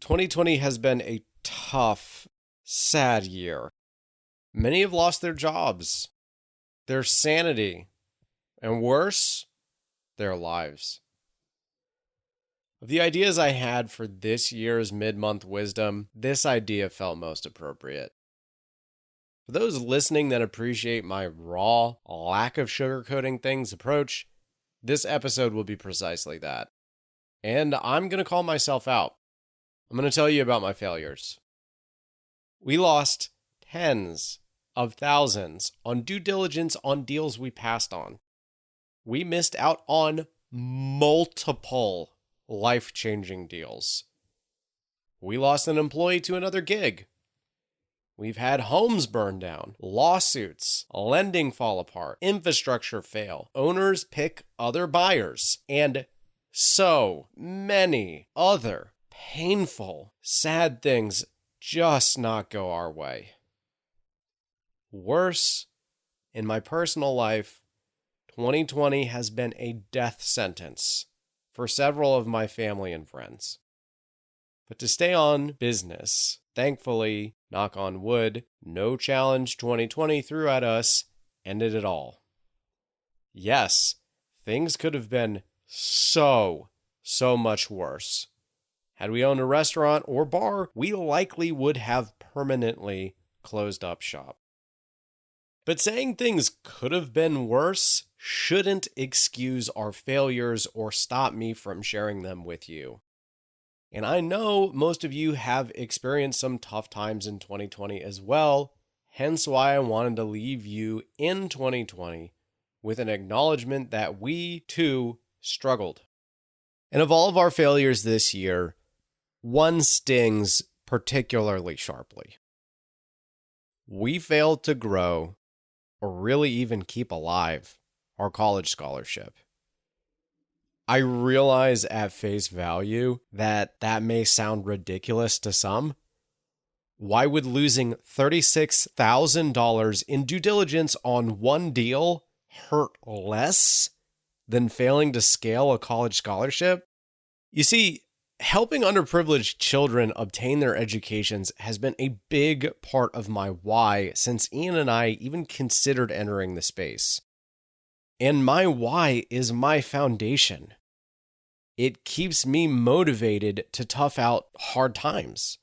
2020 has been a tough, sad year. Many have lost their jobs, their sanity, and worse, their lives. Of the ideas I had for this year's mid-month wisdom, this idea felt most appropriate. For those listening that appreciate my raw, lack of sugarcoating things approach, this episode will be precisely that. And I'm going to call myself out. I'm going to tell you about my failures. We lost tens of thousands on due diligence on deals we passed on. We missed out on multiple life-changing deals. We lost an employee to another gig. We've had homes burned down, lawsuits, lending fall apart, infrastructure fail, owners pick other buyers, and so many other painful, sad things just not go our way. Worse, in my personal life, 2020 has been a death sentence for several of my family and friends. But to stay on business, thankfully, knock on wood, no challenge 2020 threw at us ended it all. Yes, things could have been so much worse. Had we owned a restaurant or bar, we likely would have permanently closed up shop. But saying things could have been worse shouldn't excuse our failures or stop me from sharing them with you. And I know most of you have experienced some tough times in 2020 as well, hence why I wanted to leave you in 2020 with an acknowledgement that we too struggled. And of all of our failures this year, one stings particularly sharply. We failed to grow, or really even keep alive, our college scholarship. I realize at face value that may sound ridiculous to some. Why would losing $36,000 in due diligence on one deal hurt less than failing to scale a college scholarship? You see, helping underprivileged children obtain their educations has been a big part of my why since Ian and I even considered entering the space. And my why is my foundation. It keeps me motivated to tough out hard times.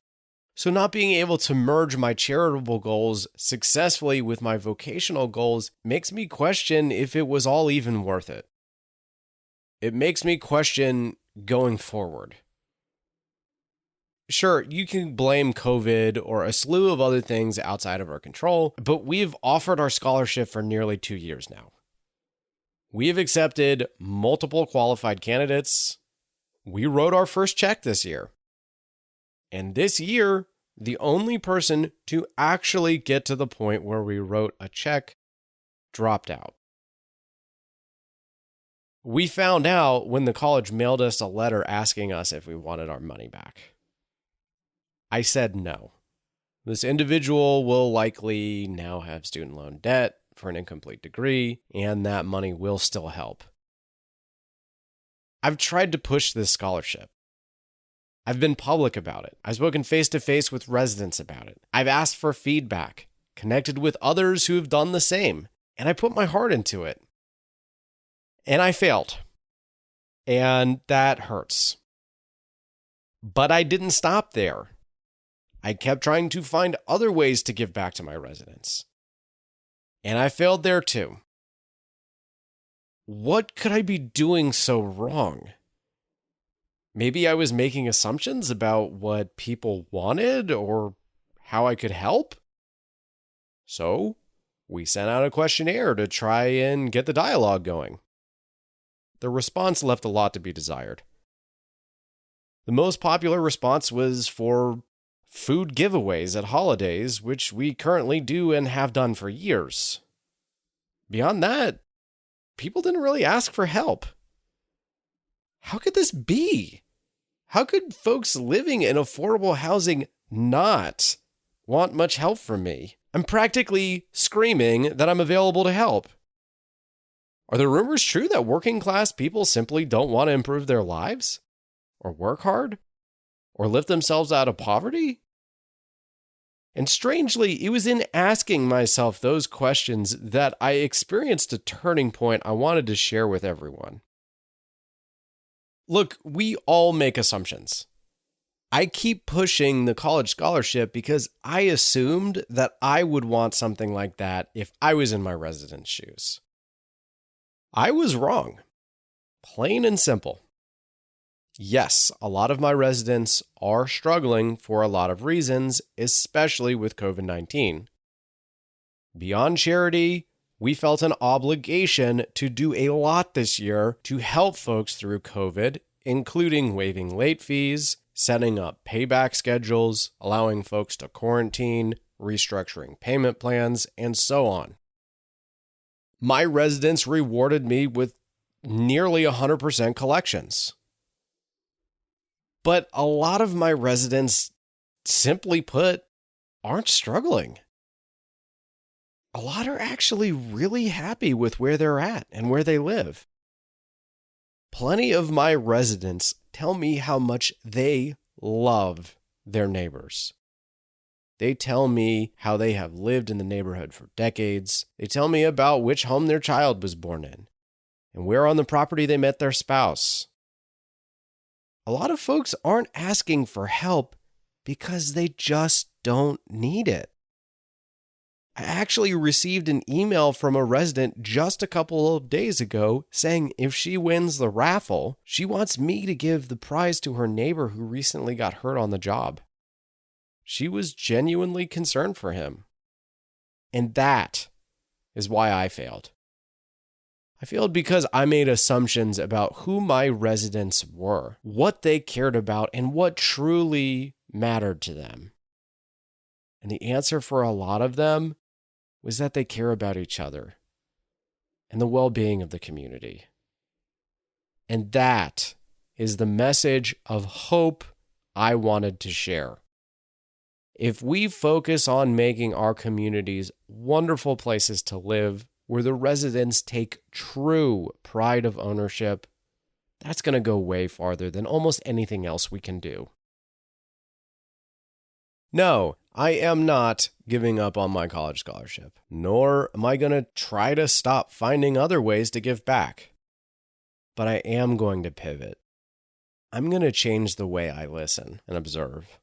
So not being able to merge my charitable goals successfully with my vocational goals makes me question if it was all even worth it. It makes me question going forward. Sure, you can blame COVID or a slew of other things outside of our control, but we've offered our scholarship for nearly 2 years now. We have accepted multiple qualified candidates. We wrote our first check this year. And this year, the only person to actually get to the point where we wrote a check dropped out. We found out when the college mailed us a letter asking us if we wanted our money back. I said no. This individual will likely now have student loan debt for an incomplete degree, and that money will still help. I've tried to push this scholarship. I've been public about it. I've spoken face-to-face with residents about it. I've asked for feedback, connected with others who have done the same, and I put my heart into it. And I failed. And that hurts. But I didn't stop there. I kept trying to find other ways to give back to my residents. And I failed there too. What could I be doing so wrong? Maybe I was making assumptions about what people wanted or how I could help? So, we sent out a questionnaire to try and get the dialogue going. The response left a lot to be desired. The most popular response was for food giveaways at holidays, which we currently do and have done for years. Beyond that, people didn't really ask for help. How could this be? How could folks living in affordable housing not want much help from me? I'm practically screaming that I'm available to help. Are the rumors true that working class people simply don't want to improve their lives? Or work hard? or lift themselves out of poverty? And strangely, it was in asking myself those questions that I experienced a turning point I wanted to share with everyone. Look, we all make assumptions. I keep pushing the college scholarship because I assumed that I would want something like that if I was in my resident's shoes. I was wrong. Plain and simple. Yes, a lot of my residents are struggling for a lot of reasons, especially with COVID-19. Beyond charity, we felt an obligation to do a lot this year to help folks through COVID, including waiving late fees, setting up payback schedules, allowing folks to quarantine, restructuring payment plans, and so on. My residents rewarded me with nearly 100% collections. But a lot of my residents, simply put, aren't struggling. A lot are actually really happy with where they're at and where they live. Plenty of my residents tell me how much they love their neighbors. They tell me how they have lived in the neighborhood for decades. They tell me about which home their child was born in and where on the property they met their spouse. A lot of folks aren't asking for help because they just don't need it. I actually received an email from a resident just a couple of days ago saying if she wins the raffle, she wants me to give the prize to her neighbor who recently got hurt on the job. She was genuinely concerned for him. And that is why I failed. I failed because I made assumptions about who my residents were, what they cared about, and what truly mattered to them. And the answer for a lot of them was that they care about each other and the well-being of the community. And that is the message of hope I wanted to share. If we focus on making our communities wonderful places to live, where the residents take true pride of ownership, that's going to go way farther than almost anything else we can do. No, I am not giving up on my college scholarship, nor am I going to try to stop finding other ways to give back. But I am going to pivot. I'm going to change the way I listen and observe.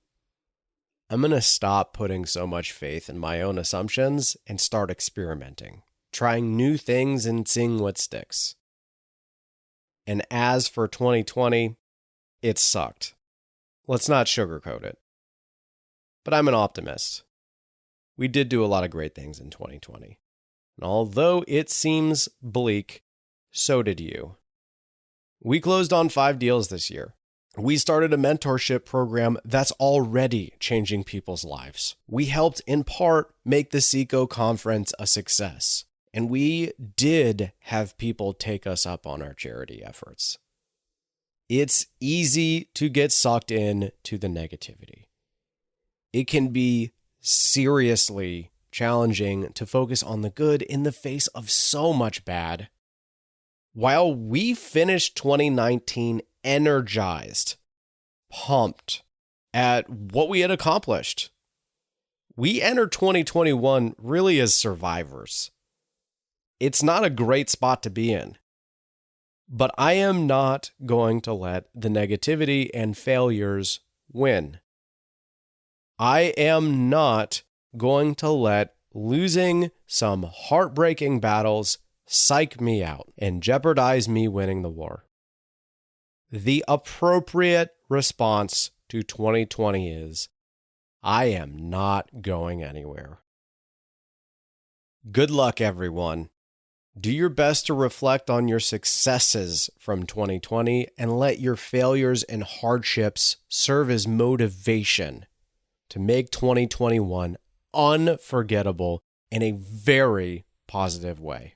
I'm going to stop putting so much faith in my own assumptions and start experimenting, trying new things and seeing what sticks. And as for 2020, it sucked. Let's not sugarcoat it. But I'm an optimist. We did do a lot of great things in 2020. And although it seems bleak, so did you. We closed on 5 deals this year. We started a mentorship program that's already changing people's lives. We helped, in part, make the SECO conference a success. And we did have people take us up on our charity efforts. It's easy to get sucked in to the negativity. It can be seriously challenging to focus on the good in the face of so much bad. While we finished 2019 energized, pumped at what we had accomplished, we entered 2021 really as survivors. It's not a great spot to be in. But I am not going to let the negativity and failures win. I am not going to let losing some heartbreaking battles psych me out and jeopardize me winning the war. The appropriate response to 2020 is, I am not going anywhere. Good luck, everyone. Do your best to reflect on your successes from 2020 and let your failures and hardships serve as motivation to make 2021 unforgettable in a very positive way.